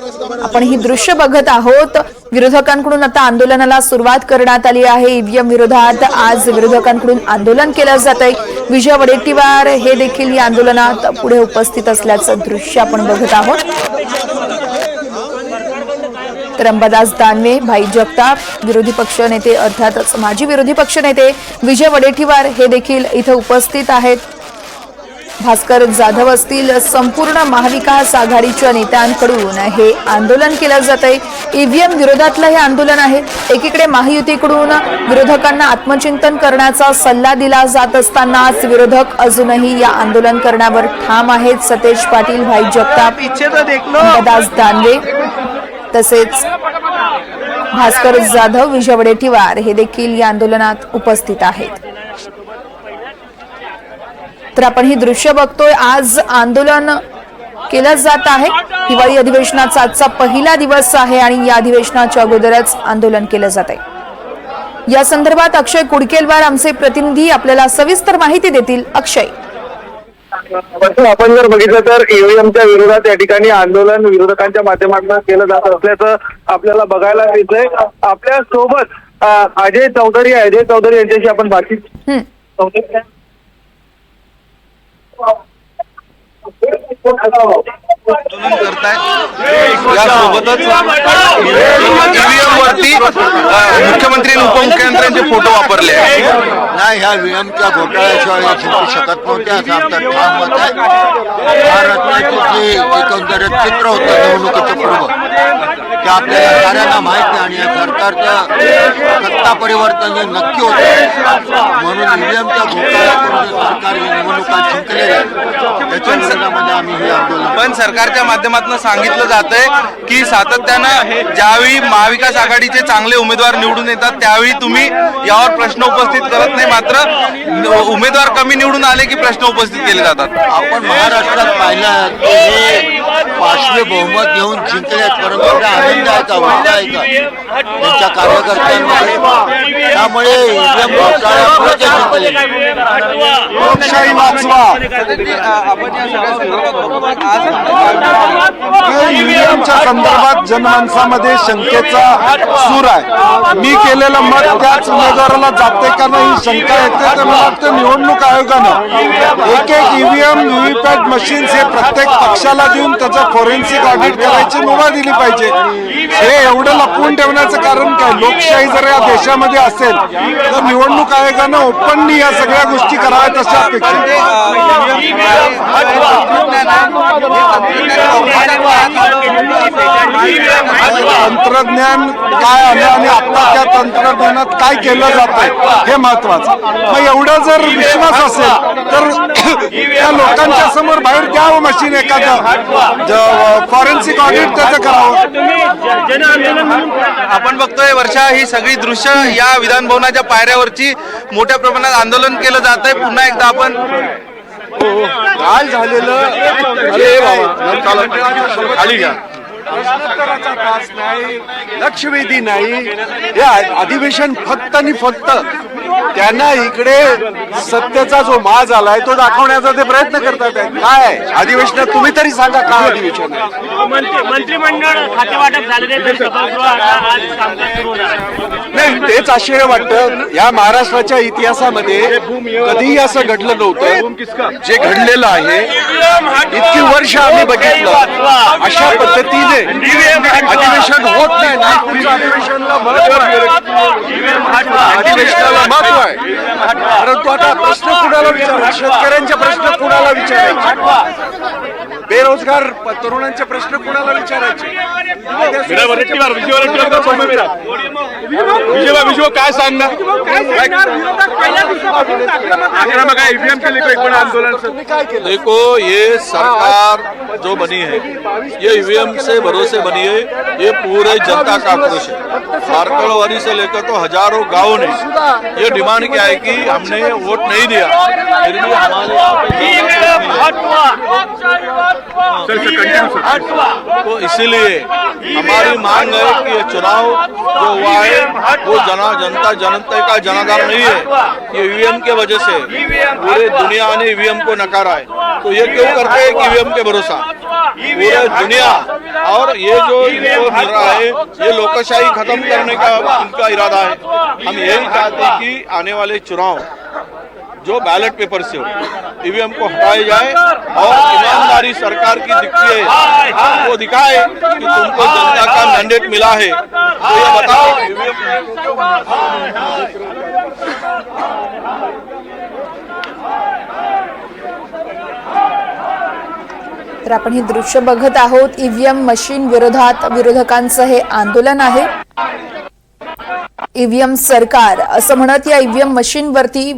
आपण ही दृश्य बघत आहोत। विरोधकांकडून आता आंदोलनाला सुरुवात करण्यात आली आहे। ईव्हीएम विरोधात आज विरोधकांकडून आंदोलन केलं जातंय। विजय वडेट्टीवार हे देखील या आंदोलनात पुढे उपस्थित असल्याचं दृश्य आपण बघत आहोत। तर अंबादास दानवे, भाई जगताप विरोधी पक्ष नेते अर्थातच माजी विरोधी पक्ष नेते विजय वडेट्टीवार हे देखील इथे उपस्थित आहेत। भास्कर जाधव असतील, संपूर्ण महाविकास आघाडीच्या नेत्यांकडून हे आंदोलन केलं जातंय। ईव्हीएम विरोधातलं हे आंदोलन आहे। एकीकडे महायुतीकडून विरोधकांना आत्मचिंतन करण्याचा सल्ला दिला जात असतानाच विरोधक अजूनही या आंदोलन करण्यावर ठाम आहेत। सतेज पाटील, भाई जगताप, अंबादास दानवे तसेच भास्कर जाधव, विजय वडेट्टीवार हे देखील या आंदोलनात उपस्थित आहेत। तर आपण ही दृश्य बघतोय। आज आंदोलन केलं जात आहे। हिवाळी अधिवेशनाचा आजचा पहिला दिवस आहे आणि या अधिवेशनाच्या अगोदरच आंदोलन केलं जात आहे। या संदर्भात अक्षय कुडकेलवार आमचे प्रतिनिधी आपल्याला सविस्तर माहिती देतील। अक्षय, आपण जर बघितलं तर ईव्हीएमच्या विरोधात या ठिकाणी आंदोलन विरोधकांच्या माध्यमातून केलं जात असल्याचं आपल्याला बघायला मिळतंय। आपल्या सोबत अजय चौधरी यांच्याशी आपण बातचीत यासोबतच ईव्हीएम वरती मुख्यमंत्री आणि उपमुख्यमंत्र्यांचे फोटो वापरले नाही। ह्या ईव्हीएमच्या घोटाळ्याशिवाय शिकू शकत नव्हते असं आमचं ठाम मत आहे। महाराष्ट्राचे जे एकंदरीत चित्र होतं निवडणुकीचं पूर्व ते आपल्याला साऱ्यांना माहित नाही आणि या सरकारचं सत्ता परिवर्तन हे नक्की होतं। म्हणून ईव्हीएमच्या घोटाळ्यातून सरकार ही निवडणुका जिंकलेली आहे त्याच्या विरोधामध्ये आम्ही हे आंदोलन। पण सरकारच्या माध्यमातून सांगितलं जातंय की सातत्यानं ज्यावेळी महाविकास आघाडीचे चांगले उमेदवार निवडून येतात त्यावेळी तुम्ही यावर प्रश्न उपस्थित करत नाही, मात्र उमेदवार कमी निवडून आले की प्रश्न उपस्थित केले जातात। आपण महाराष्ट्रात पाहिलं हे 5वे बहुमत घेऊन जिंकले, परंतु आनंद आहे का वाईट आहे का त्यांच्या कार्यकर्त्यांमध्ये? त्यामुळे ईव्हीएम घोटाळ्यामुळे ते जिंकले। लोकशाही वाचवा। ईव्हीएमच्या संदर्भात जनमानसामध्ये शंकेचा सूर आहे। मी केलेलं मत त्याच उमेदवाराला जाते का नाही शंका येते। तर मला वाटतं निवडणूक आयोगानं एक ईव्हीएम व्हीव्हीपॅट मशीन्स हे प्रत्येक पक्षाला देऊन त्याचं फॉरेन्सिक ऑडिट करायची मुभा दिली पाहिजे। हे एवढं लपवून ठेवण्याचं कारण काय? लोकशाही जर या देशामध्ये असेल तर निवडणूक आयोगानं ओपनली या सगळ्या गोष्टी कराव्यात अशा अपेक्षा। तंत्रज्ञान काय आलं आणि आता त्या तंत्रज्ञानात काय केलं जातंय हे महत्वाचं। मग एवढा जर विश्वास असेल तर त्या लोकांच्या समोर बाहेर द्यावं मशीन एखादं फॉरेन्सिक ऑडिट त्याचं करावं। आपण बघतोय वर्षा ही सगळी दृश्य या विधान भवनाच्या पायऱ्यावरची मोठ्या प्रमाणात आंदोलन केलं जात आहे। पुन्हा एकदा आपण काय झालेलं खाली घ्या। प्रश्नोत्तराचा तास नाही, लक्षवेधी नाही, हे अधिवेशन फक्त आणि फक्त त्यांना इकडे सत्तेचा जो माज आलाय तो दाखवण्याचा ते प्रयत्न करतात। काय अधिवेशनात तुम्ही तरी सांगा काय अधिवेशन आहे? मंत्रिमंडळ खातेवाटप झालेले नाही, तेच आश्चर्य वाटतं। या महाराष्ट्राच्या इतिहासामध्ये कधीही असं घडलं नव्हतं जे घडलेलं आहे। इतकी वर्ष आम्ही बघितलं अशा पद्धतीने अधिवेशन होत नाही। नागपूरच्या अधिवेशनाला महत्व आहे, परंतु आता प्रश्न कुणाला विचारायचे? शेतकऱ्यांचे प्रश्न कुणाला विचारायचे? बेरोजगार तरुणांचे प्रश्न कुणाला विचारायचे? विजय काय सांगणार? देखो, ये सरकार जो बनी है ये ईवीएम से भरोसे बनी है। ये पूरे जनता का आक्रोश है। मार्कड़वाड़ी से लेकर तो हजारों गांवों ने ये डिमांड क्या है कि हमने वोट नहीं दिया, फिर भी हमारे यहाँ पे तो इसीलिए हमारी मांग है कि ये चुनाव जो हुआ है वो जनता का जनाधार नहीं है। ये ईवीएम के वजह से पूरे दुनिया ने ईवीएम को नकारा है। तो ये क्यों करते हैं कि ईवीएम के भरोसा पूरे दुनिया, और ये जो इनको मिल रहा है ये लोकशाही खत्म करने का इनका इरादा है। हम यही चाहते हैं कि आने वाले चुनाव जो बैलेट पेपर से हो, ईवीएम को हटाया जाए और ईमानदारी सरकार की दिखती है वो दिखाए कि तुमको जनता का मैंडेट मिला है, तो ये बताओ तर आपण ही दृश्य बघत आहोत। ईव्हीएम मशीन विरोधात विरोधकांचं हे आंदोलन आहे। ईव्हीएम सरकार असं म्हणत या ईव्हीएम मशीनवरती